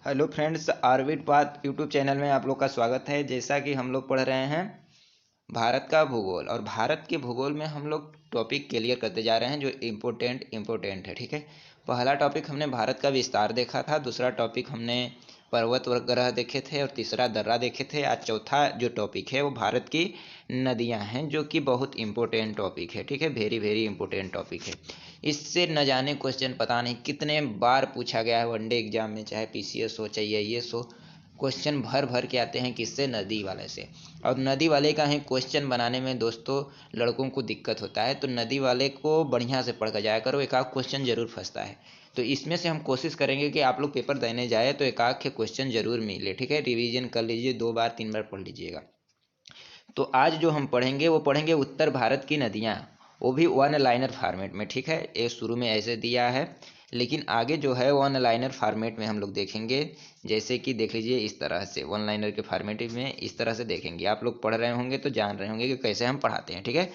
Hello friends, आरविड बात YouTube channel में आप लोग का स्वागत है। जैसा कि हम लोग पढ़ रहे हैं भारत का भूगोल, और भारत के भूगोल में हम लोग टॉपिक क्लियर करते जा रहे हैं जो इम्पोर्टेंट है। ठीक है, पहला टॉपिक हमने भारत का विस्तार देखा था, दूसरा टॉपिक हमने पर्वत वगैरह देखे थे, और तीसरा दर्रा देखे थे। आज चौथा जो टॉपिक है वो भारत की नदियां हैं, जो कि बहुत इंपॉर्टेंट टॉपिक है। ठीक है, वेरी वेरी इंपॉर्टेंट टॉपिक है। इससे न जाने क्वेश्चन पता नहीं कितने बार पूछा गया है वनडे एग्जाम में, चाहे पीसीएस हो चाहे आईएएस हो। क्वेश्चन भर भर के आते हैं, किससे? नदी वाले से। और नदी वाले का ही क्वेश्चन बनाने में दोस्तों लड़कों को दिक्कत होता है, तो नदी वाले को बढ़िया से पढ़ कर जाया करो, एक आध क्वेश्चन जरूर फंसता है। तो इसमें से हम कोशिश करेंगे कि आप लोग पेपर देने जाए तो एक आध के क्वेश्चन जरूर मिले। ठीक है, रिवीजन कर लीजिए, 2 बार 3 बार पढ़ लीजिएगा। तो आज जो हम पढ़ेंगे वो पढ़ेंगे उत्तर भारत की नदियाँ, वो भी वन लाइनर फॉर्मेट में। ठीक है, ये शुरू में ऐसे दिया है, लेकिन आगे जो है वन लाइनर फॉर्मेट में हम लोग देखेंगे। जैसे कि देख लीजिए, इस तरह से वन लाइनर के फॉर्मेट में इस तरह से देखेंगे। आप लोग पढ़ रहे होंगे तो जान रहे होंगे कि कैसे हम पढ़ाते हैं। ठीक है,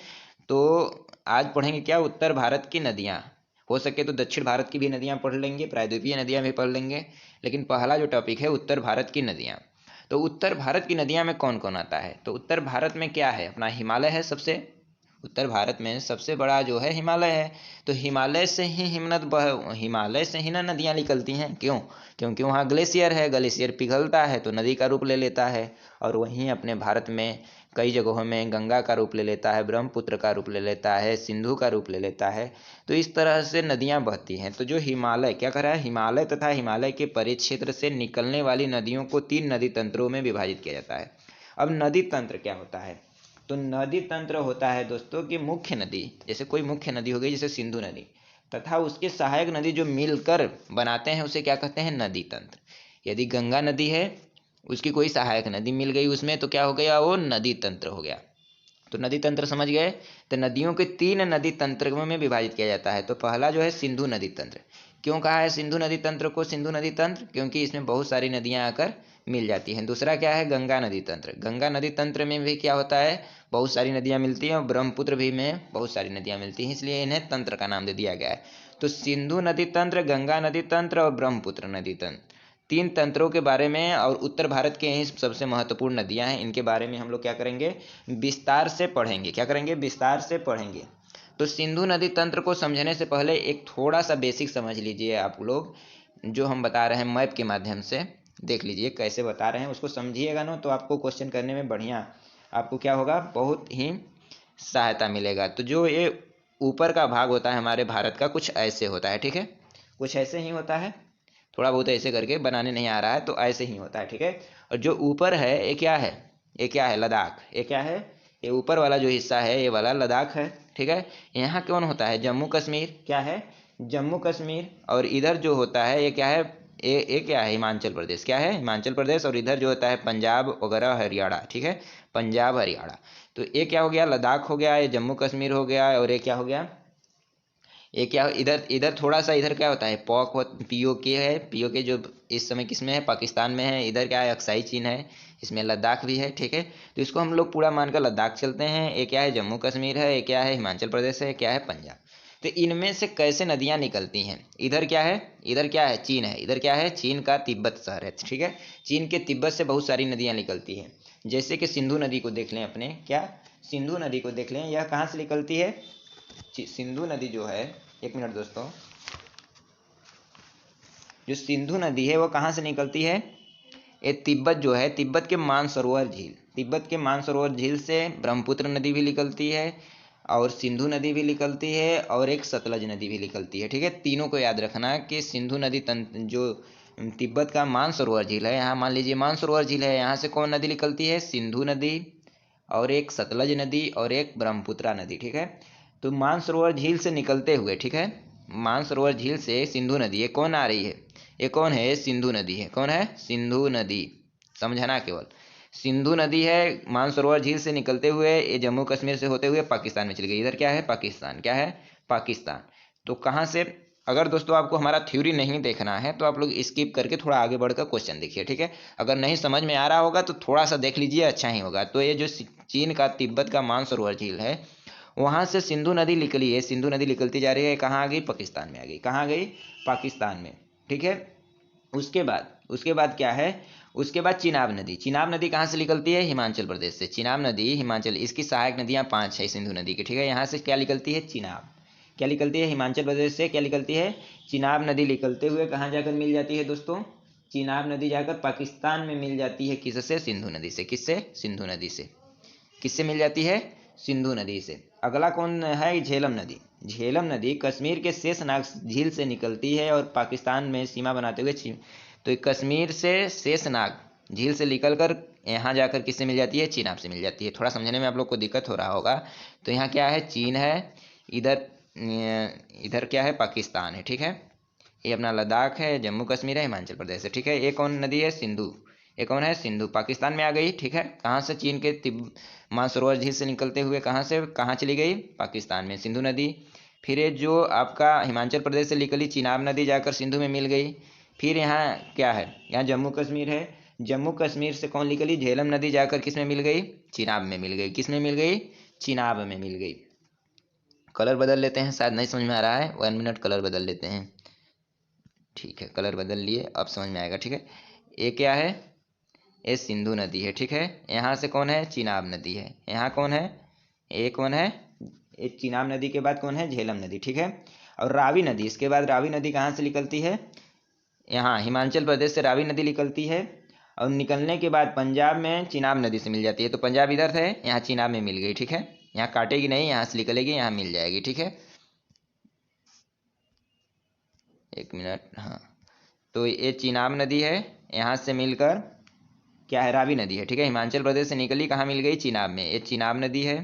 तो आज पढ़ेंगे क्या? उत्तर भारत की नदियाँ। हो सके तो दक्षिण भारत की भी नदियाँ पढ़ लेंगे, प्रायद्वीपीय नदियाँ भी पढ़ लेंगे, लेकिन पहला जो टॉपिक है उत्तर भारत की नदियाँ। तो उत्तर भारत की नदियाँ में कौन कौन आता है? तो उत्तर भारत में क्या है? अपना हिमालय है सबसे। उत्तर भारत में सबसे बड़ा जो है हिमालय है। तो हिमालय से ही ना नदियाँ निकलती हैं। क्यों? क्योंकि वहाँ ग्लेशियर है, ग्लेशियर पिघलता है तो नदी का रूप ले लेता है। और वहीं अपने भारत में कई जगहों में गंगा का रूप ले लेता है, ब्रह्मपुत्र का रूप ले लेता है, सिंधु का रूप ले लेता है। तो इस तरह से नदियाँ बहती हैं। तो जो हिमालय क्या कर रहा है? हिमालय तथा हिमालय के परिक्षेत्र से निकलने वाली नदियों को 3 नदी तंत्रों में विभाजित किया जाता है। अब नदी तंत्र क्या होता है? तो नदी तंत्र होता है दोस्तों कि मुख्य नदी, जैसे कोई मुख्य नदी हो गई जैसे सिंधु नदी, तथा उसके सहायक नदी जो मिलकर बनाते हैं उसे क्या कहते हैं? नदी तंत्र। यदि गंगा नदी है, उसकी कोई सहायक नदी मिल गई उसमें, तो क्या हो गया? वो नदी तंत्र हो गया। तो नदी तंत्र समझ गए? तो नदियों के 3 नदी तंत्रों में विभाजित किया जाता है। तो पहला जो है सिंधु नदी तंत्र। क्यों कहा है सिंधु नदी तंत्र को सिंधु नदी तंत्र? क्योंकि इसमें बहुत सारी नदियां आकर मिल जाती हैं। दूसरा क्या है? गंगा नदी तंत्र। गंगा नदी तंत्र में भी क्या होता है? बहुत सारी नदियां मिलती हैं, और ब्रह्मपुत्र भी में बहुत सारी नदियां मिलती हैं, इसलिए इन्हें तंत्र का नाम दे दिया गया है। तो सिंधु नदी तंत्र, गंगा नदी तंत्र और ब्रह्मपुत्र नदी तंत्र, 3 तंत्रों के बारे में। और उत्तर भारत के यही सबसे महत्वपूर्ण नदियां हैं, इनके बारे में हम लोग क्या करेंगे? विस्तार से पढ़ेंगे। क्या करेंगे? विस्तार से पढ़ेंगे। तो सिंधु नदी तंत्र को समझने से पहले एक थोड़ा सा बेसिक समझ लीजिए आप लोग, जो हम बता रहे हैं मैप के माध्यम से। देख लीजिए कैसे बता रहे हैं, उसको समझिएगा ना, तो आपको क्वेश्चन करने में बढ़िया, आपको क्या होगा? बहुत ही सहायता मिलेगा। तो जो ये ऊपर का भाग होता है हमारे भारत का, कुछ ऐसे होता है। ठीक है, कुछ ऐसे ही होता है। थोड़ा बहुत ऐसे करके बनाने नहीं आ रहा है, तो ऐसे ही होता है। ठीक है, और जो ऊपर है ये क्या है? ये क्या है? लद्दाख। ये क्या है? ये ऊपर वाला जो हिस्सा है ये वाला लद्दाख है। ठीक है, यहाँ कौन होता है? जम्मू कश्मीर। क्या है? जम्मू कश्मीर। और इधर जो होता है ये क्या है? ये क्या है? हिमाचल प्रदेश। क्या है? हिमाचल प्रदेश। और इधर जो होता है पंजाब वगैरह, हरियाणा। ठीक है, पंजाब हरियाणा। तो ये क्या हो गया? लद्दाख हो गया, ये जम्मू कश्मीर हो गया, और ये क्या हो गया? ये क्या? इधर इधर थोड़ा सा इधर क्या होता है? पीओके है। पीओके जो इस समय किस में है? पाकिस्तान में है। इधर क्या है? अक्साई चीन है। इसमें लद्दाख भी है। ठीक है, तो इसको हम लोग पूरा मानकर लद्दाख चलते हैं। ये क्या है? जम्मू कश्मीर है। ये क्या है? हिमाचल प्रदेश है। क्या है? पंजाब। तो इनमें से कैसे नदियां निकलती हैं? इधर क्या है? इधर क्या है? चीन है। इधर क्या है? चीन का तिब्बत शहर है। ठीक है, चीन के तिब्बत से बहुत सारी नदियां निकलती हैं। जैसे कि सिंधु नदी को देख लें अपने। क्या? सिंधु नदी को देख लें, यह कहाँ से निकलती है? सिंधु नदी जो है, एक मिनट दोस्तों, जो सिंधु नदी है वो कहाँ से निकलती है? ये तिब्बत जो है, तिब्बत के मानसरोवर झील, तिब्बत के मानसरोवर झील से ब्रह्मपुत्र नदी भी निकलती है, और सिंधु नदी भी निकलती है, और एक सतलज नदी भी निकलती है। ठीक है, तीनों को याद रखना कि सिंधु नदी जो तिब्बत का मानसरोवर झील है, यहाँ मान लीजिए मानसरोवर झील है, यहाँ से कौन नदी निकलती है? सिंधु नदी, और एक सतलज नदी, और एक ब्रह्मपुत्रा नदी। ठीक है, तो मानसरोवर झील से निकलते हुए, ठीक है, मानसरोवर झील से सिंधु नदी, ये कौन आ रही है? ये कौन है? ये सिंधु नदी है। कौन है? सिंधु नदी। समझना केवल, सिंधु नदी है, मानसरोवर झील से निकलते हुए ये जम्मू कश्मीर से होते हुए पाकिस्तान में चली गई। इधर क्या है? पाकिस्तान। क्या है? पाकिस्तान। तो कहाँ से? अगर दोस्तों आपको हमारा थ्योरी नहीं देखना है तो आप लोग स्किप करके थोड़ा आगे बढ़कर क्वेश्चन देखिए। ठीक है, अगर नहीं समझ में आ रहा होगा तो थोड़ा सा देख लीजिए, अच्छा ही होगा। तो ये जो चीन का तिब्बत का मानसरोवर झील है, वहां से सिंधु नदी निकली है। सिंधु नदी निकलती जा रही है, कहाँ आ गई? पाकिस्तान में आ गई। कहाँ गई? पाकिस्तान में। ठीक है, उसके बाद क्या है, उसके बाद चिनाब नदी। चिनाब नदी कहाँ से निकलती है, हिमाचल प्रदेश से। चिनाब नदी हिमाचल, इसकी सहायक नदियाँ 5 है सिंधु नदी की, ठीक है। यहाँ से क्या निकलती है, चिनाब। क्या निकलती है, हिमाचल प्रदेश से क्या निकलती है, चिनाब नदी निकलते हुए कहाँ जाकर मिल जाती है दोस्तों, चिनाब नदी जाकर पाकिस्तान में मिल जाती है, किससे, सिंधु नदी से। किससे, सिंधु नदी से। किससे मिल जाती है, सिंधु नदी से। अगला कौन है, झेलम नदी। झेलम नदी कश्मीर के शेषनाग झील से निकलती है और पाकिस्तान में सीमा बनाते हुए तो कश्मीर से शेषनाग झील से निकलकर यहाँ जाकर किससे मिल जाती है, चिनाब से मिल जाती है। थोड़ा समझने में आप लोग को दिक्कत हो रहा होगा। तो यहाँ क्या है, चीन है, इधर क्या है, पाकिस्तान है, ठीक है। ये अपना लद्दाख है, जम्मू कश्मीर है, हिमाचल प्रदेश है, ठीक है। ये कौन नदी है, सिंधु। ये कौन है, सिंधु, पाकिस्तान में आ गई, ठीक है। कहाँ से, चीन के मानसरोवर झील से निकलते हुए कहाँ से कहाँ चली गई, पाकिस्तान में, सिंधु नदी। फिर ये जो आपका हिमाचल प्रदेश से निकली चिनाब नदी जाकर सिंधु में मिल गई। फिर यहाँ क्या है, यहाँ जम्मू कश्मीर है, जम्मू कश्मीर से कौन निकली, झेलम नदी जाकर किस में मिल गई, चिनाब में मिल गई। किस में मिल गई, चिनाब में मिल गई। कलर बदल लेते हैं, शायद नहीं समझ में आ रहा है, 1 मिनट कलर बदल लेते हैं, ठीक है। कलर बदल लिए, अब समझ में आएगा, ठीक है। ये क्या है, ये सिंधु नदी है, ठीक है। यहाँ से कौन है, चिनाब नदी है। यहाँ कौन है, ये कौन है, ये चिनाब नदी के बाद कौन है, झेलम नदी, ठीक है। और रावी नदी, इसके बाद रावी नदी कहाँ से निकलती है, यहाँ हिमाचल प्रदेश से रावी नदी निकलती है। और निकलने के बाद पंजाब में चिनाब नदी से मिल जाती है। तो पंजाब इधर है, यहाँ चिनाब में मिल गई, ठीक है। यहाँ काटेगी नहीं, यहाँ से निकलेगी, यहाँ मिल जाएगी, ठीक है। 1 मिनट, हाँ। तो ये चिनाब नदी है, यहाँ से मिलकर क्या है, रावी नदी है, ठीक है। हिमाचल प्रदेश से निकली, कहाँ मिल गई, चिनाब में। ये चिनाब नदी है,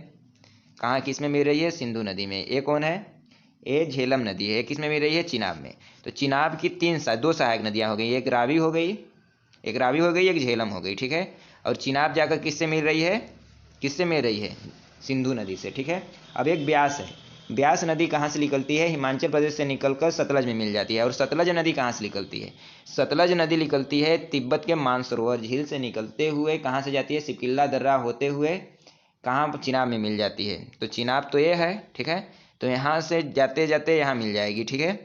कहाँ, किस में मिल रही है, सिंधु नदी में। ये कौन है, ये झेलम नदी है, किस में मिल रही है, चिनाब में। तो चिनाब की दो सहायक नदियाँ हो गई, एक रावी हो गई, एक झेलम हो गई, ठीक है। और चिनाब जाकर किससे मिल रही है, किससे मिल रही है, सिंधु नदी से, ठीक है। अब एक ब्यास है, ब्यास नदी कहाँ से निकलती है, हिमाचल प्रदेश से निकलकर सतलज में मिल जाती है। और सतलज नदी कहाँ से निकलती है, सतलज नदी निकलती है तिब्बत के मानसरोवर झील से निकलते हुए कहाँ से जाती है, सिपकिल्ला दर्रा होते हुए कहाँ, चिनाब में मिल जाती है। तो चिनाब तो ये है, ठीक है। तो यहाँ से जाते जाते यहाँ मिल जाएगी, ठीक है।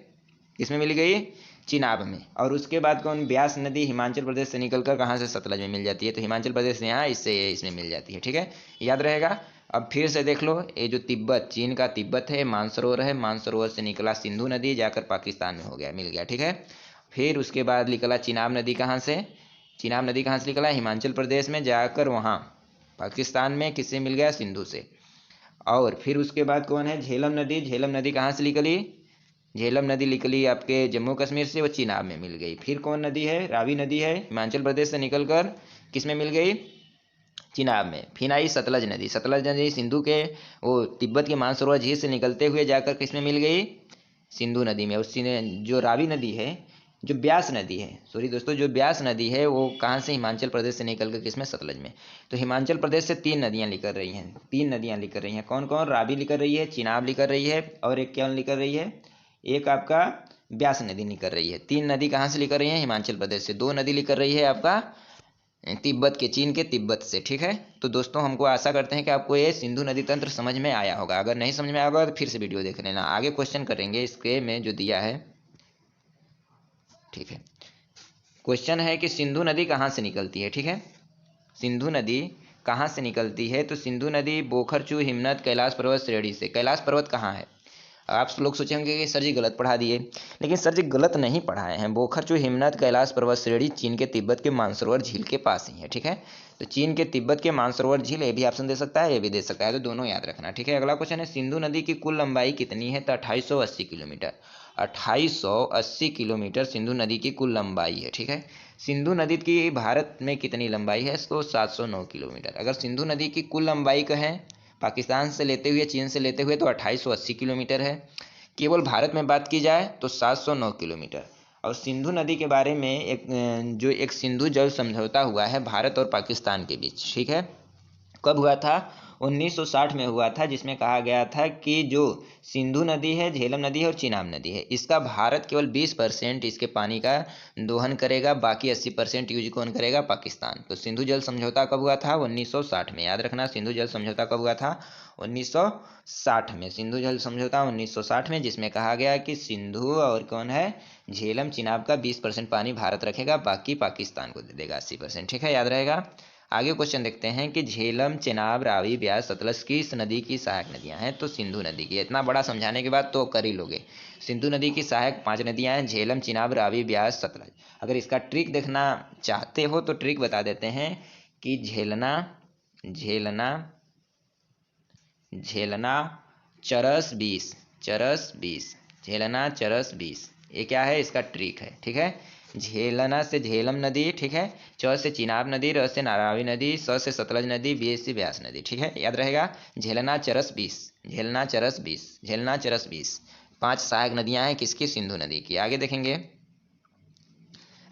इसमें मिल गई, चिनाब में। और उसके बाद कौन, ब्यास नदी हिमाचल प्रदेश से निकलकर कहाँ से, सतलज में मिल जाती है। तो हिमाचल प्रदेश से यहाँ, इससे ये इसमें मिल जाती है, ठीक है। याद रहेगा। अब फिर से देख लो, ये जो तिब्बत, चीन का तिब्बत है, मानसरोवर है, मानसरोवर से निकला सिंधु नदी जाकर पाकिस्तान में हो गया, मिल गया, ठीक है। फिर उसके बाद निकला चिनाब नदी, कहाँ से, चिनाब नदी कहाँ से निकला, हिमाचल प्रदेश में जाकर वहाँ पाकिस्तान में किससे मिल गया, सिंधु से। और फिर उसके बाद कौन है, झेलम नदी। झेलम नदी कहाँ से निकली, झेलम नदी निकली आपके जम्मू कश्मीर से, वो चिनाब में मिल गई। फिर कौन नदी है, रावी नदी है, हिमाचल प्रदेश से निकलकर किस में मिल गई, चिनाब में। फिर आई सतलज नदी। सतलज नदी सिंधु के, वो तिब्बत के मानसरोवर झील से निकलते हुए जाकर किस में मिल गई, सिंधु नदी में। उसी ने जो रावी नदी है, जो ब्यास नदी है, सॉरी दोस्तों, जो ब्यास नदी है वो कहाँ से, हिमाचल प्रदेश से निकलकर किस में, सतलज में। तो हिमाचल प्रदेश से 3 नदियाँ निकल रही हैं, 3 नदियाँ निकल रही हैं। कौन कौन, रावी निकल रही है, चिनाब निकल रही है, और एक क्या निकल रही है, एक आपका ब्यास नदी निकल रही है। 3 नदी कहाँ से निकल रही है, हिमाचल प्रदेश से। 2 नदी निकल रही है आपका तिब्बत के, चीन के तिब्बत से, ठीक है। तो दोस्तों हमको आशा करते हैं कि आपको ये सिंधु नदी तंत्र समझ में आया होगा। अगर नहीं समझ में आया होगा तो फिर से वीडियो देख लेना। आगे क्वेश्चन करेंगे इसके में जो दिया है, ठीक है। क्वेश्चन है कि सिंधु नदी कहाँ से निकलती है, ठीक है। सिंधु नदी कहाँ से निकलती है, तो सिंधु नदी बोखरचू, हिमनद, कैलाश पर्वत श्रेणी से। कैलाश पर्वत कहाँ है, आप लोग सोचेंगे कि सर जी गलत पढ़ा दिए, लेकिन सर जी गलत नहीं पढ़ाए हैं। बोखरचू, हिमनद, कैलाश पर्वत श्रेणी चीन के तिब्बत के मानसरोवर झील के पास ही है, ठीक है। तो चीन के तिब्बत के मानसरोवर झील, ये भी ऑप्शन दे सकता है, ये भी दे सकता है, तो दोनों याद रखना, ठीक है। अगला क्वेश्चन है, सिंधु नदी की कुल लंबाई कितनी है, तो 2880 किलोमीटर। 2880 किलोमीटर सिंधु नदी की कुल लंबाई है, ठीक है। सिंधु नदी की भारत में कितनी लंबाई है, तो 709 किलोमीटर। अगर सिंधु नदी की कुल लंबाई कहें पाकिस्तान से लेते हुए, चीन से लेते हुए, तो 2880 किलोमीटर है। केवल भारत में बात की जाए तो 709 किलोमीटर। और सिंधु नदी के बारे में एक सिंधु जल समझौता हुआ है भारत और पाकिस्तान के बीच, ठीक है। कब हुआ था? 1960 में हुआ था, जिसमें कहा गया था कि जो सिंधु नदी है, झेलम नदी है और चिनाब नदी है, इसका भारत केवल 20% इसके पानी का दोहन करेगा, बाकी 80% यूज कौन करेगा? पाकिस्तान। तो सिंधु जल समझौता कब हुआ था? 1960 में। याद रखना, सिंधु जल समझौता कब हुआ था? 1960 में। सिंधु जल समझौता 1960 में, जिसमें कहा गया कि सिंधु और कौन है? झेलम चिनाब का 20% पानी भारत रखेगा, बाकी पाकिस्तान को दे देगा 80%। ठीक है, याद रहेगा। आगे क्वेश्चन देखते हैं कि झेलम, चेनाब, रावी, ब्यास, सतलज किस नदी की सहायक नदियां हैं? तो सिंधु नदी की। इतना बड़ा समझाने के बाद तो कर ही लोगे। सिंधु नदी की सहायक 5 नदियां हैं, झेलम, चिनाब, रावी, ब्यास, सतलज। अगर इसका ट्रिक देखना चाहते हो तो ट्रिक बता देते हैं कि झेलना झेलना झेलना चरस 20 झेलना चरस 20, ये क्या है? इसका ट्रिक है। ठीक है, झेलना से झेलम नदी, ठीक है, च से चिनाब नदी, र से नारावी नदी, स से सतलज नदी, बी से ब्यास नदी। ठीक है, याद रहेगा। झेलना चरस 20, झेलना चरस 20, झेलना चरस 20, 5 सहायक नदियां हैं किसकी? सिंधु नदी की। आगे देखेंगे।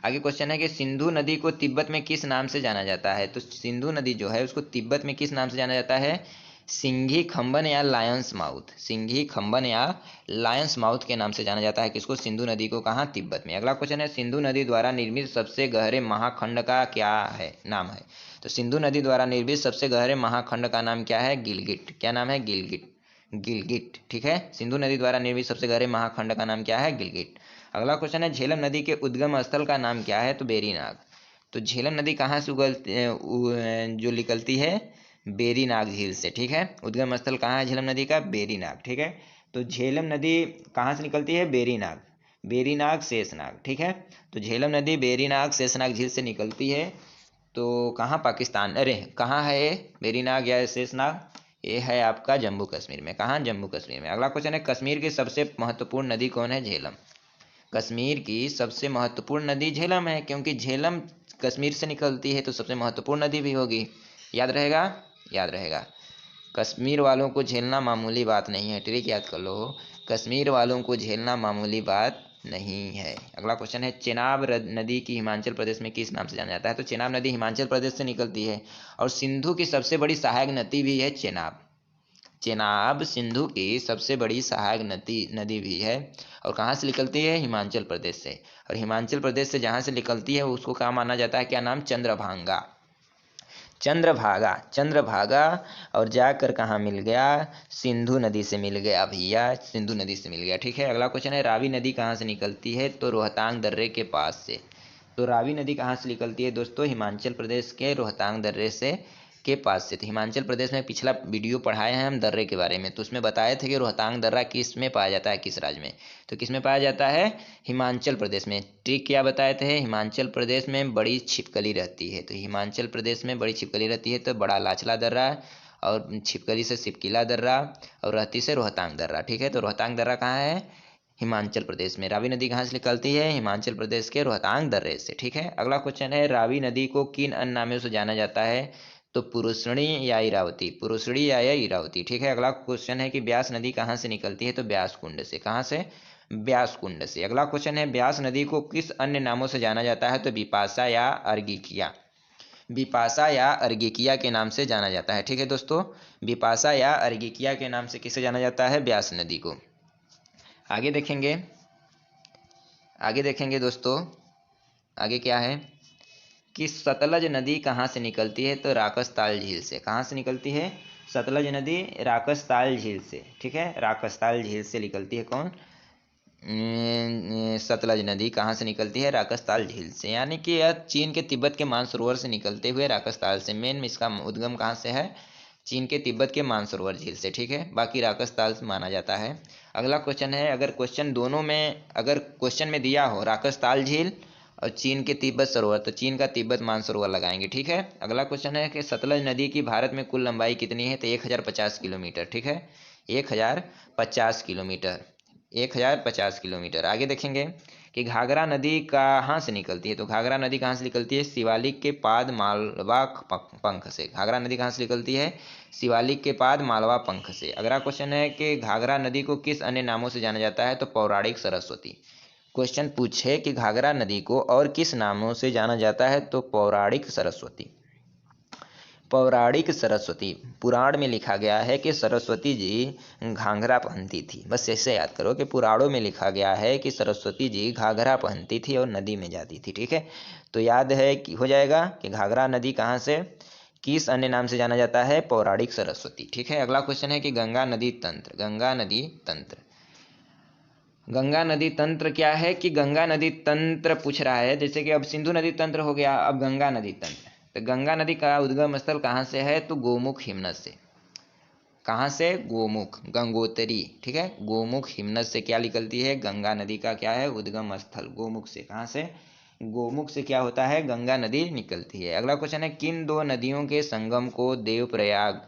आगे क्वेश्चन है कि सिंधु नदी को तिब्बत में किस नाम से जाना जाता है? तो सिंधु नदी जो है उसको तिब्बत में किस नाम से जाना जाता है? सिंघी खंबन या लायंस माउथ। सिंघी खंबन या लायंस माउथ के नाम से जाना जाता है किसको? सिंधु नदी को। कहाँ? तिब्बत में। अगला क्वेश्चन है, सिंधु नदी द्वारा निर्मित सबसे गहरे महाखंड का क्या है नाम है? तो सिंधु नदी द्वारा निर्मित सबसे गहरे महाखंड का नाम क्या है? गिलगिट। क्या नाम है? गिलगिट। गिलगिट। ठीक है, सिंधु नदी द्वारा निर्मित सबसे गहरे महाखंड का नाम क्या है? गिलगिट। अगला क्वेश्चन है, झेलम नदी के उद्गम स्थल का नाम क्या है? तो बेरीनाग। तो झेलम नदी कहाँ से जो निकलती है? बेरीनाग झील से। ठीक है, उद्गम स्थल कहाँ है झेलम नदी का? बेरीनाग। ठीक है, तो झेलम नदी कहाँ से निकलती है? बेरीनाग। बेरीनाग शेषनाग। ठीक है, तो झेलम नदी बेरीनाग शेषनाग झील से निकलती है। तो कहाँ? पाकिस्तान। अरे कहाँ है ये बेरीनाग या शेषनाग? ये है आपका जम्मू कश्मीर में। कहाँ? जम्मू कश्मीर में। अगला क्वेश्चन है, कश्मीर की सबसे महत्वपूर्ण नदी कौन है? झेलम। कश्मीर की सबसे महत्वपूर्ण नदी झेलम है, क्योंकि झेलम कश्मीर से निकलती है तो सबसे महत्वपूर्ण नदी भी होगी। याद रहेगा, याद रहेगा। कश्मीर वालों को झेलना मामूली बात नहीं है, ट्रिक याद कर लो। कश्मीर वालों को झेलना मामूली बात नहीं है। अगला क्वेश्चन है, चेनाब नदी की हिमाचल प्रदेश में किस नाम से जाना जाता है? तो चेनाब नदी हिमाचल प्रदेश से निकलती है और सिंधु की सबसे बड़ी सहायक नदी भी है चेनाब। चेनाब सिंधु की सबसे बड़ी सहायक नदी भी है और कहाँ से निकलती है? हिमाचल प्रदेश से। और हिमाचल प्रदेश से जहाँ से निकलती है उसको क्या माना जाता है? क्या नाम? चंद्रभागा। चंद्रभागा, चंद्रभागा। और जाकर कहाँ मिल गया? सिंधु नदी से मिल गया भैया, सिंधु नदी से मिल गया। ठीक है, अगला क्वेश्चन है, रावी नदी कहाँ से निकलती है? तो रोहतांग दर्रे के पास से। तो रावी नदी कहाँ से निकलती है दोस्तों? हिमाचल प्रदेश के रोहतांग दर्रे से के पास से। तो हिमाचल प्रदेश में पिछला वीडियो पढ़ाए हैं हम दर्रे के बारे में, तो उसमें बताए थे कि रोहतांग दर्रा किस में पाया जाता है, किस राज्य में? तो किस में पाया जाता है? हिमाचल प्रदेश में। ट्रिक क्या बताए थे? हिमाचल प्रदेश में बड़ी छिपकली रहती है, तो हिमाचल प्रदेश में बड़ी छिपकली रहती है तो बड़ा लाचला दर्रा, और छिपकली से सिपकिला दर्रा, और रहती से रोहतांग दर्रा। ठीक है, तो रोहतांग दर्रा कहाँ है? हिमाचल प्रदेश में। रावी नदी कहाँ से निकलती है? हिमाचल प्रदेश के रोहतांग दर्रे से। ठीक है, अगला क्वेश्चन है, रावी नदी को किन अन्य नामों से जाना जाता है? तो पुरुषणी या इरावती। पुरुषणी या इरावती। ठीक है, अगला क्वेश्चन है कि ब्यास नदी कहाँ से निकलती है? तो ब्यास कुंड से। कहाँ से? ब्यास कुंड से। अगला क्वेश्चन है, ब्यास नदी को किस अन्य नामों से जाना जाता है? तो बिपाशा या अर्गिकिया। बिपाशा या अर्गिकिया के नाम से जाना जाता है। ठीक है दोस्तों, बिपाशा या अर्गिकिया के नाम से किसे जाना जाता है? ब्यास नदी को। आगे देखेंगे, आगे देखेंगे दोस्तों, आगे क्या है कि सतलज नदी कहाँ से निकलती है? तो राकसताल झील से। कहाँ से निकलती है? सतलज नदी राकसताल झील से। ठीक है, राकसताल झील से निकलती है। कौन? सतलज नदी कहाँ से निकलती है? राकसताल झील से। यानी कि यह चीन के तिब्बत के मानसरोवर से निकलते हुए राकसताल से, मेन इसका उद्गम कहाँ से है? चीन के तिब्बत के मानसरोवर झील से। ठीक है, बाकी राकसताल से माना जाता है। अगला क्वेश्चन है, अगर क्वेश्चन में दिया हो राकसताल झील और चीन के तिब्बत सरोवर, तो चीन का तिब्बत मानसरोवर लगाएंगे। ठीक है, अगला क्वेश्चन है कि सतलज नदी की भारत में कुल लंबाई कितनी है? तो 1050 किलोमीटर। ठीक है, 1050 किलोमीटर, 1050 किलोमीटर। आगे देखेंगे कि घाघरा नदी कहाँ से निकलती है? तो घाघरा नदी कहाँ से निकलती है? शिवालिक के पाद मालवा पंख से। घाघरा नदी कहाँ से निकलती है? शिवालिक के पाद मालवा पंख से। अगला क्वेश्चन है कि घाघरा नदी को किस अन्य नामों से जाना जाता है? तो पौराणिक सरस्वती। क्वेश्चन पूछे कि घाघरा नदी को और किस नामों से जाना जाता है? तो पौराणिक सरस्वती। पौराणिक सरस्वती, पुराण में लिखा गया है कि सरस्वती जी घाघरा पहनती थी। बस ऐसे याद करो कि पुराणों में लिखा गया है कि सरस्वती जी घाघरा पहनती थी और नदी में जाती थी। ठीक है, तो याद है कि हो जाएगा कि घाघरा नदी कहाँ से, किस अन्य नाम से जाना जाता है, पौराणिक सरस्वती। ठीक है, अगला क्वेश्चन है कि गंगा नदी तंत्र। गंगा नदी तंत्र, गंगा नदी तंत्र क्या है कि गंगा नदी तंत्र पूछ रहा है। जैसे कि अब सिंधु नदी तंत्र हो गया, अब गंगा नदी तंत्र। तो गंगा नदी का उद्गम स्थल कहाँ से है, तो गोमुख हिमनद से। कहाँ से, गोमुख, गंगोत्री। ठीक है, गोमुख हिमनद से क्या निकलती है, गंगा नदी का क्या है उद्गम स्थल, गोमुख से। कहाँ से, गोमुख से क्या होता है, गंगा नदी निकलती है। अगला क्वेश्चन है किन दो नदियों के संगम को देवप्रयाग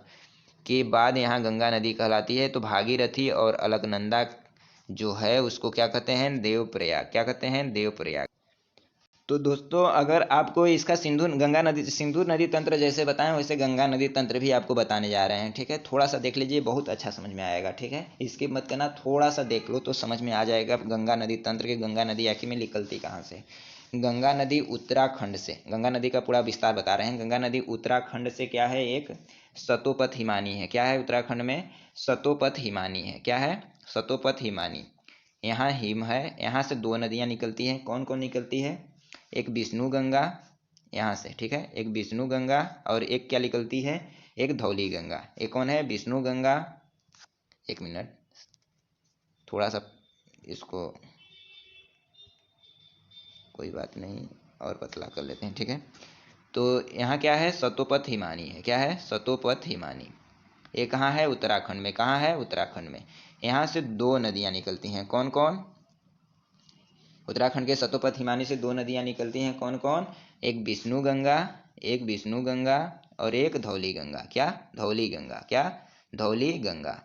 के बाद यहाँ गंगा नदी कहलाती है, तो भागीरथी और अलकनंदा जो है उसको क्या कहते हैं, देवप्रयाग। क्या कहते हैं, देवप्रयाग। तो दोस्तों अगर आपको इसका सिंधु नदी तंत्र जैसे बताएं वैसे गंगा नदी तंत्र भी आपको बताने जा रहे हैं। ठीक है, थोड़ा सा देख लीजिए, बहुत अच्छा समझ में आएगा। ठीक है, इसके मत करना, थोड़ा सा देख लो तो समझ में आ जाएगा गंगा नदी तंत्र के। गंगा नदी आखिर में निकलती कहाँ से। गंगा नदी उत्तराखंड से, गंगा नदी का पूरा विस्तार बता रहे हैं। गंगा नदी उत्तराखंड से क्या है, एक सतोपथ हिमानी है। क्या है उत्तराखंड में, सतोपथ हिमानी है। क्या है, सतोपथ हिमानी। यहाँ हिम है, यहाँ से दो नदियाँ निकलती हैं। कौन कौन निकलती है, एक विष्णु गंगा यहाँ से। ठीक है, एक विष्णु गंगा और एक क्या निकलती है, एक धौली गंगा। एक कौन है, विष्णु गंगा। एक मिनट, थोड़ा सा इसको, कोई बात नहीं, और पतला कर लेते हैं। ठीक है, तो यहाँ क्या है, सतोपथ हिमानी है। क्या है, सतोपथ हिमानी। ये कहाँ है, उत्तराखंड में। कहाँ है, उत्तराखंड में। यहाँ से दो नदियाँ निकलती हैं। कौन कौन, उत्तराखंड के सतोपथ हिमानी से दो नदियाँ निकलती हैं। कौन कौन, एक विष्णु गंगा, एक विष्णु गंगा और एक धौली गंगा। क्या, धौली गंगा। क्या, धौली गंगा।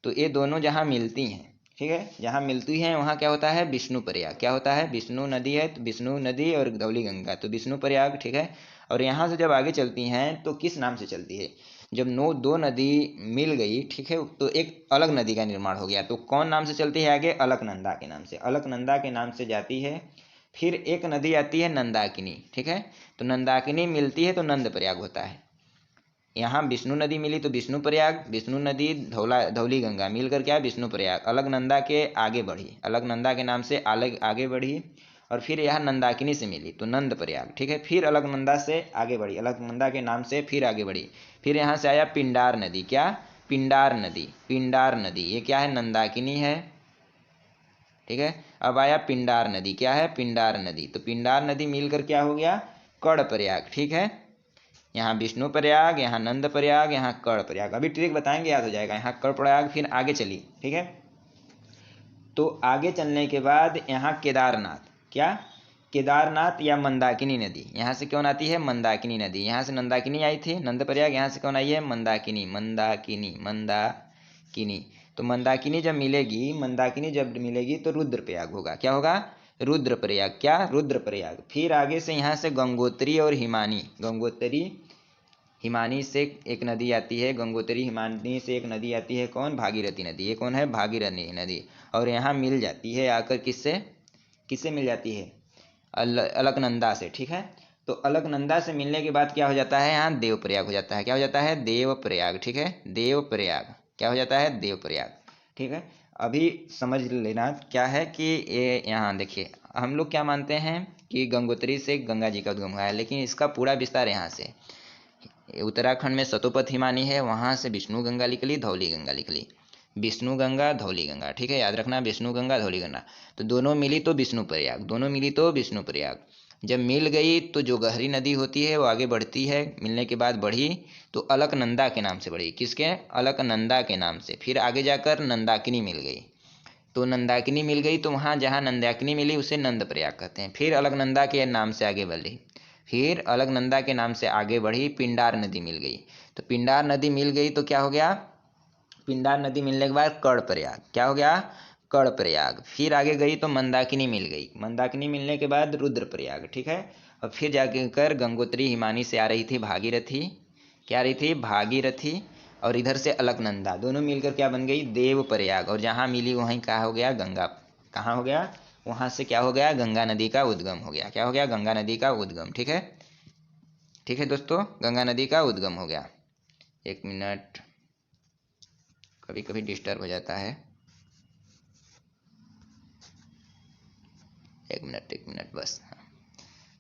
तो ये दोनों जहाँ मिलती हैं, ठीक है, जहाँ मिलती हैं वहाँ क्या होता है, विष्णु प्रयाग। क्या होता है, विष्णु नदी है, तो विष्णु नदी और धौली गंगा तो विष्णु प्रयाग। ठीक है, और यहाँ से जब आगे चलती हैं तो किस नाम से चलती है, जब दो नदी मिल गई, ठीक है, तो एक अलग नदी का निर्माण हो गया। तो कौन नाम से चलती है आगे, अलकनंदा के नाम से। अलकनंदा के नाम से जाती है। फिर एक नदी आती है नंदाकिनी। ठीक है, तो नंदाकिनी मिलती है तो नंद प्रयाग होता है। यहाँ विष्णु नदी मिली तो विष्णु प्रयाग, विष्णु नदी धौली गंगा मिलकर क्या, विष्णु प्रयाग। अलकनंदा के आगे बढ़ी, अलकनंदा के नाम से अलग आगे बढ़ी, और फिर यहाँ नंदाकिनी से मिली तो नंद प्रयाग। ठीक है, फिर अलकनंदा से आगे बढ़ी, अलकनंदा के नाम से फिर आगे बढ़ी। फिर यहाँ से आया पिंडार नदी। क्या, पिंडार नदी। पिंडार नदी ये क्या है, नंदाकिनी है। ठीक है, अब आया पिंडार नदी। क्या है, पिंडार नदी। तो पिंडार नदी मिलकर क्या हो गया, कड़ प्रयाग। ठीक है, यहाँ विष्णु प्रयाग, यहाँ नंद प्रयाग, यहाँ कड़ प्रयाग। अभी ट्रिक बताएंगे, याद हो जाएगा। यहाँ कड़ प्रयाग, फिर आगे चली। ठीक है, तो आगे चलने के बाद यहाँ केदारनाथ। क्या, केदारनाथ या मंदाकिनी नदी। यहाँ से कौन आती है, मंदाकिनी नदी। यहाँ से नंदाकिनी आई थी, नंद प्रयाग। यहाँ से कौन आई है, मंदाकिनी। मंदाकिनी, मंदाकिनी। तो मंदाकिनी जब मिलेगी, मंदाकिनी जब मिलेगी तो रुद्रप्रयाग होगा। क्या होगा, रुद्रप्रयाग। क्या, रुद्रप्रयाग। फिर आगे से यहाँ से गंगोत्री और हिमानी, गंगोत्री हिमानी से एक नदी आती है, गंगोत्री हिमानी से एक नदी आती है। कौन, भागीरथी नदी। ये कौन है, भागीरथी नदी। और यहाँ मिल जाती है आकर किससे, किससे मिल जाती है, अलकनंदा से। ठीक है, तो अलकनंदा से मिलने के बाद क्या हो जाता है, यहाँ देवप्रयाग हो जाता है। क्या हो जाता है, देवप्रयाग। ठीक है, देवप्रयाग। क्या हो जाता है, देवप्रयाग। ठीक है, अभी समझ लेना क्या है कि ये यहाँ देखिए, हम लोग क्या मानते हैं कि गंगोत्री से गंगा जी का उद्गम हुआ है, लेकिन इसका पूरा विस्तार यहाँ से। उत्तराखंड में सतोपथ हिमानी है, वहाँ से विष्णु गंगा निकली, धौली गंगा निकली। विष्णु गंगा, धौली गंगा। ठीक है, याद रखना, विष्णु गंगा, धौली गंगा। तो दोनों मिली तो विष्णु प्रयाग, दोनों मिली तो विष्णु प्रयाग। जब मिल गई तो जो गहरी नदी होती है वो आगे बढ़ती है, मिलने के बाद बढ़ी तो अलकनंदा के नाम से बढ़ी। किसके, अलकनंदा के नाम से। फिर आगे जाकर नंदाकिनी मिल गई, तो नंदाकिनी मिल गई तो वहाँ जहाँ नंदाकिनी मिली उसे नंद प्रयाग कहते हैं। फिर अलकनंदा के नाम से आगे बढ़ी, फिर अलकनंदा के नाम से आगे बढ़ी, पिंडार नदी मिल गई। तो पिंडार नदी मिल गई तो क्या हो गया, पिंडार नदी मिलने के बाद कड़ प्रयाग। क्या हो गया, कड़ प्रयाग। फिर आगे गई तो मंदाकिनी मिल गई, मंदाकिनी मिलने के बाद रुद्र प्रयाग। ठीक है, और फिर जाके कर गंगोत्री हिमानी से आ रही थी भागीरथी। क्या आ रही थी, भागीरथी। और इधर से अलकनंदा, दोनों मिलकर क्या बन गई, देव प्रयाग। और जहाँ मिली वहीं क्या हो गया, गंगा। कहाँ हो गया, वहाँ से क्या हो गया, गंगा नदी का उद्गम हो गया। क्या हो गया, गंगा नदी का उद्गम। ठीक है, ठीक है दोस्तों, गंगा नदी का उद्गम हो गया। एक मिनट, कभी कभी डिस्टर्ब हो जाता है। एक मिनट बस।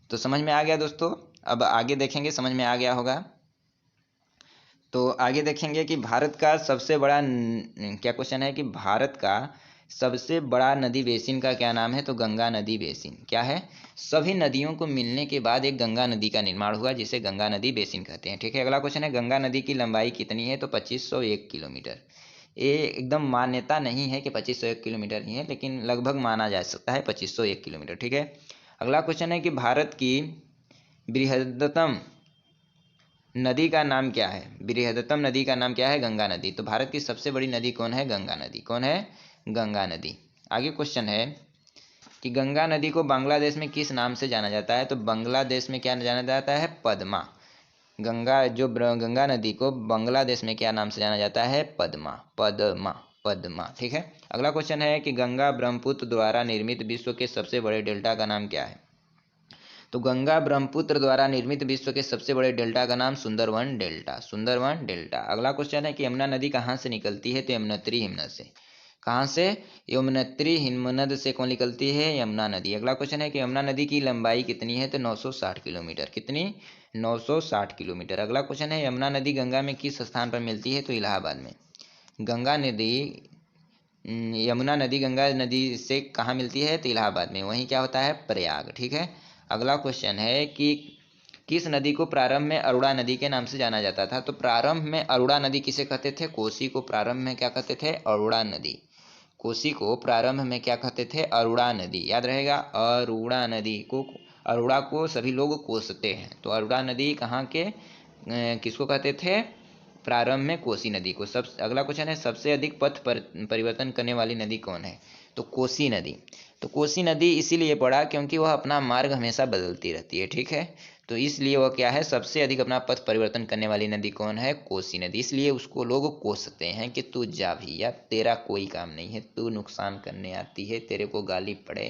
तो समझ में आ गया दोस्तों। अब आगे देखेंगे, समझ में आ गया होगा। तो आगे देखेंगे कि भारत का सबसे बड़ा क्या क्वेश्चन है कि भारत का सबसे बड़ा नदी बेसिन का क्या नाम है? तो गंगा नदी बेसिन। क्या है? सभी नदियों को मिलने के बाद एक गंगा नदी का निर्माण हुआ, जिसे गंगा नदी बेसिन कहते हैं। ठीक है, अगला क्वेश्चन है गंगा नदी की लंबाई कितनी है? तो 2501 किलोमीटर। ये एकदम मान्यता नहीं है कि 2501 किलोमीटर ही है, लेकिन लगभग माना जा सकता है 2501 किलोमीटर। ठीक है, अगला क्वेश्चन है कि भारत की बृहत्तम नदी का नाम क्या है? बृहत्तम नदी का नाम क्या है? गंगा नदी। तो भारत की सबसे बड़ी नदी कौन है? गंगा नदी। कौन है? गंगा नदी। आगे क्वेश्चन है कि गंगा नदी को बांग्लादेश में किस नाम से जाना जाता है? तो बांग्लादेश में क्या जाना जाता है? पद्मा। गंगा नदी को बांग्लादेश में क्या नाम से जाना जाता है? पद्मा। पद्मा, पद्मा। ठीक है, अगला क्वेश्चन है कि गंगा ब्रह्मपुत्र द्वारा निर्मित विश्व के सबसे बड़े डेल्टा का नाम क्या है? तो गंगा ब्रह्मपुत्र द्वारा निर्मित विश्व के सबसे बड़े डेल्टा का नाम सुंदरवन डेल्टा। सुंदरवन डेल्टा। अगला क्वेश्चन है कि यमुना नदी कहाँ से निकलती है? तो यमुनोत्री हिमनद से। कहाँ से? यमुनोत्री हिमनद से कौन निकलती है? यमुना नदी। अगला क्वेश्चन है कि यमुना नदी की लंबाई कितनी है? तो 960 किलोमीटर। कितनी? 960 किलोमीटर। अगला क्वेश्चन है यमुना नदी गंगा में किस स्थान पर मिलती है? तो इलाहाबाद में। गंगा नदी यमुना नदी गंगा नदी से कहाँ मिलती है? तो इलाहाबाद में। वहीं क्या होता है? प्रयाग। ठीक है, अगला क्वेश्चन है कि किस नदी को प्रारंभ में अरुणा नदी के नाम से जाना जाता था? तो प्रारंभ में अरुणा नदी किसे कहते थे? कोसी को प्रारंभ में क्या कहते थे? अरुणा नदी। कोसी को प्रारंभ में क्या कहते थे? अरुणा नदी। याद रहेगा, अरुणा नदी को, अरुणा को सभी लोग कोसते हैं, तो अरुणा नदी कहाँ के किसको कहते थे? प्रारंभ में कोसी नदी को। सब अगला क्वेश्चन है सबसे अधिक पथ परिवर्तन करने वाली नदी कौन है? तो कोसी नदी। तो कोसी नदी इसीलिए पड़ा क्योंकि वह अपना मार्ग हमेशा बदलती रहती है। ठीक है, तो इसलिए वह क्या है? सबसे अधिक अपना पथ परिवर्तन करने वाली नदी कौन है? कोसी नदी। इसलिए उसको लोग कोसते हैं कि तू जा भैया, तेरा कोई काम नहीं है, तू नुकसान करने आती है, तेरे को गाली पड़े।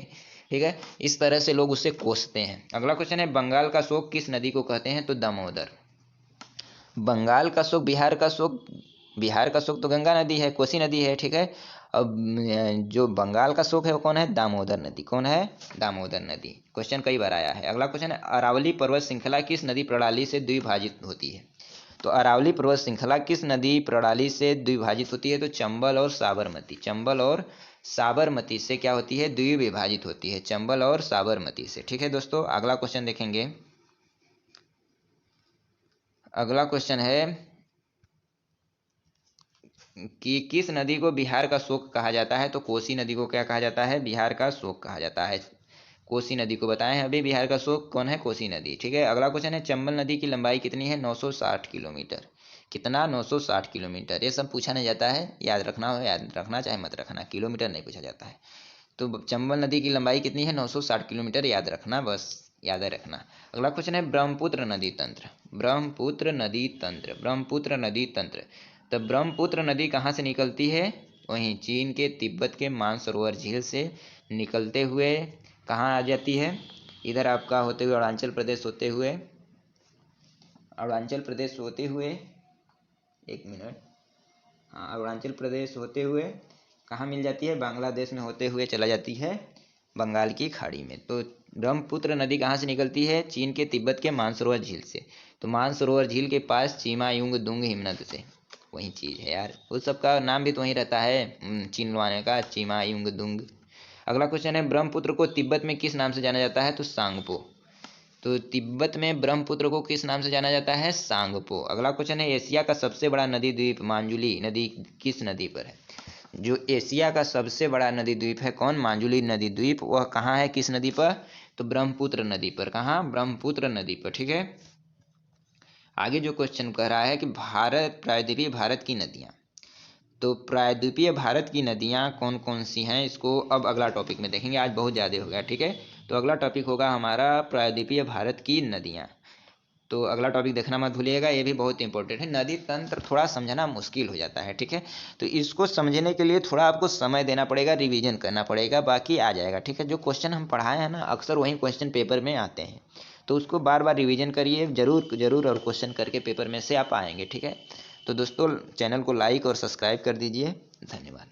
ठीक है, इस तरह से लोग उसे कोसते हैं। अगला क्वेश्चन है बंगाल का शोक किस नदी को कहते हैं? तो दामोदर। बंगाल का शोक, बिहार का शोक, बिहार का शोक तो गंगा नदी है, कोसी नदी है। ठीक है, अब जो बंगाल का शोक है वो कौन है? दामोदर नदी। कौन है? दामोदर नदी। क्वेश्चन कई बार आया है। अगला क्वेश्चन है अरावली पर्वत श्रृंखला किस नदी प्रणाली से द्विभाजित होती है? तो अरावली पर्वत श्रृंखला किस नदी प्रणाली से द्विभाजित होती है? तो चंबल और साबरमती। चंबल और साबरमती से क्या होती है? द्विविभाजित होती है, चंबल और साबरमती से। ठीक है दोस्तों, अगला क्वेश्चन देखेंगे। अगला क्वेश्चन है कि किस नदी को बिहार का शोक कहा जाता है? तो कोसी नदी को क्या कहा जाता है? बिहार का शोक कहा जाता है। कोसी नदी को बताएं अभी, बिहार का शोक कौन है? कोसी नदी। ठीक है, अगला क्वेश्चन है चंबल नदी की लंबाई कितनी है? 960 किलोमीटर। कितना? 960 किलोमीटर। ये सब पूछा नहीं जाता है, याद रखना हो याद रखना, चाहे मत रखना, किलोमीटर नहीं पूछा जाता है। तो चंबल नदी की लंबाई कितनी है? 960 किलोमीटर। याद रखना, बस याद रखना। अगला क्वेश्चन है ब्रह्मपुत्र नदी तंत्र। ब्रह्मपुत्र नदी तंत्र। ब्रह्मपुत्र नदी तंत्र। तो ब्रह्मपुत्र नदी कहाँ से निकलती है? वहीं चीन के तिब्बत के मानसरोवर झील से निकलते हुए कहाँ आ जाती है? इधर आपका होते हुए अरुणाचल प्रदेश होते हुए, अरुणाचल प्रदेश होते हुए, एक मिनट, हाँ, अरुणाचल प्रदेश होते हुए कहाँ मिल जाती है? बांग्लादेश में होते हुए चला जाती है बंगाल की खाड़ी में। तो ब्रह्मपुत्र नदी कहाँ से निकलती है? चीन के तिब्बत के मानसरोवर झील से। तो मानसरोवर झील के पास चीमायुंग दुंग हिमनद से। वही चीज़ है यार, उस सब का नाम भी तो वहीं रहता है, चीन वाले का, चीमायुंग दुंग। अगला क्वेश्चन है ब्रह्मपुत्र को तिब्बत में किस नाम से जाना जाता है? तो सांगपो। तो तिब्बत में ब्रह्मपुत्र को किस नाम से जाना जाता है? सांगपो। अगला क्वेश्चन है एशिया का सबसे बड़ा नदी द्वीप मांजुली नदी किस नदी पर है? जो एशिया का सबसे बड़ा नदी द्वीप है कौन? मांजुली नदी द्वीप। वह कहाँ है? किस नदी पर? तो ब्रह्मपुत्र नदी पर। कहाँ? ब्रह्मपुत्र नदी पर। ठीक है, आगे जो क्वेश्चन कह रहा है कि भारत प्रायद्वीपीय भारत की नदियाँ। तो प्रायद्वीपीय भारत की नदियाँ कौन कौन सी हैं, इसको अब अगला टॉपिक में देखेंगे, आज बहुत ज़्यादा हो गया। ठीक है, तो अगला टॉपिक होगा हमारा प्रायद्वीपीय भारत की नदियाँ। तो अगला टॉपिक देखना मत भूलिएगा, ये भी बहुत इंपॉर्टेंट है। नदी तंत्र थोड़ा समझना मुश्किल हो जाता है। ठीक है, तो इसको समझने के लिए थोड़ा आपको समय देना पड़ेगा, रिवीजन करना पड़ेगा, बाकी आ जाएगा। ठीक है, जो क्वेश्चन हम पढ़ाए हैं ना, अक्सर वही क्वेश्चन पेपर में आते हैं, तो उसको बार बार रिवीजन करिए जरूर जरूर, और क्वेश्चन करके पेपर में से आप आएंगे। ठीक है, तो दोस्तों चैनल को लाइक और सब्सक्राइब कर दीजिए। धन्यवाद।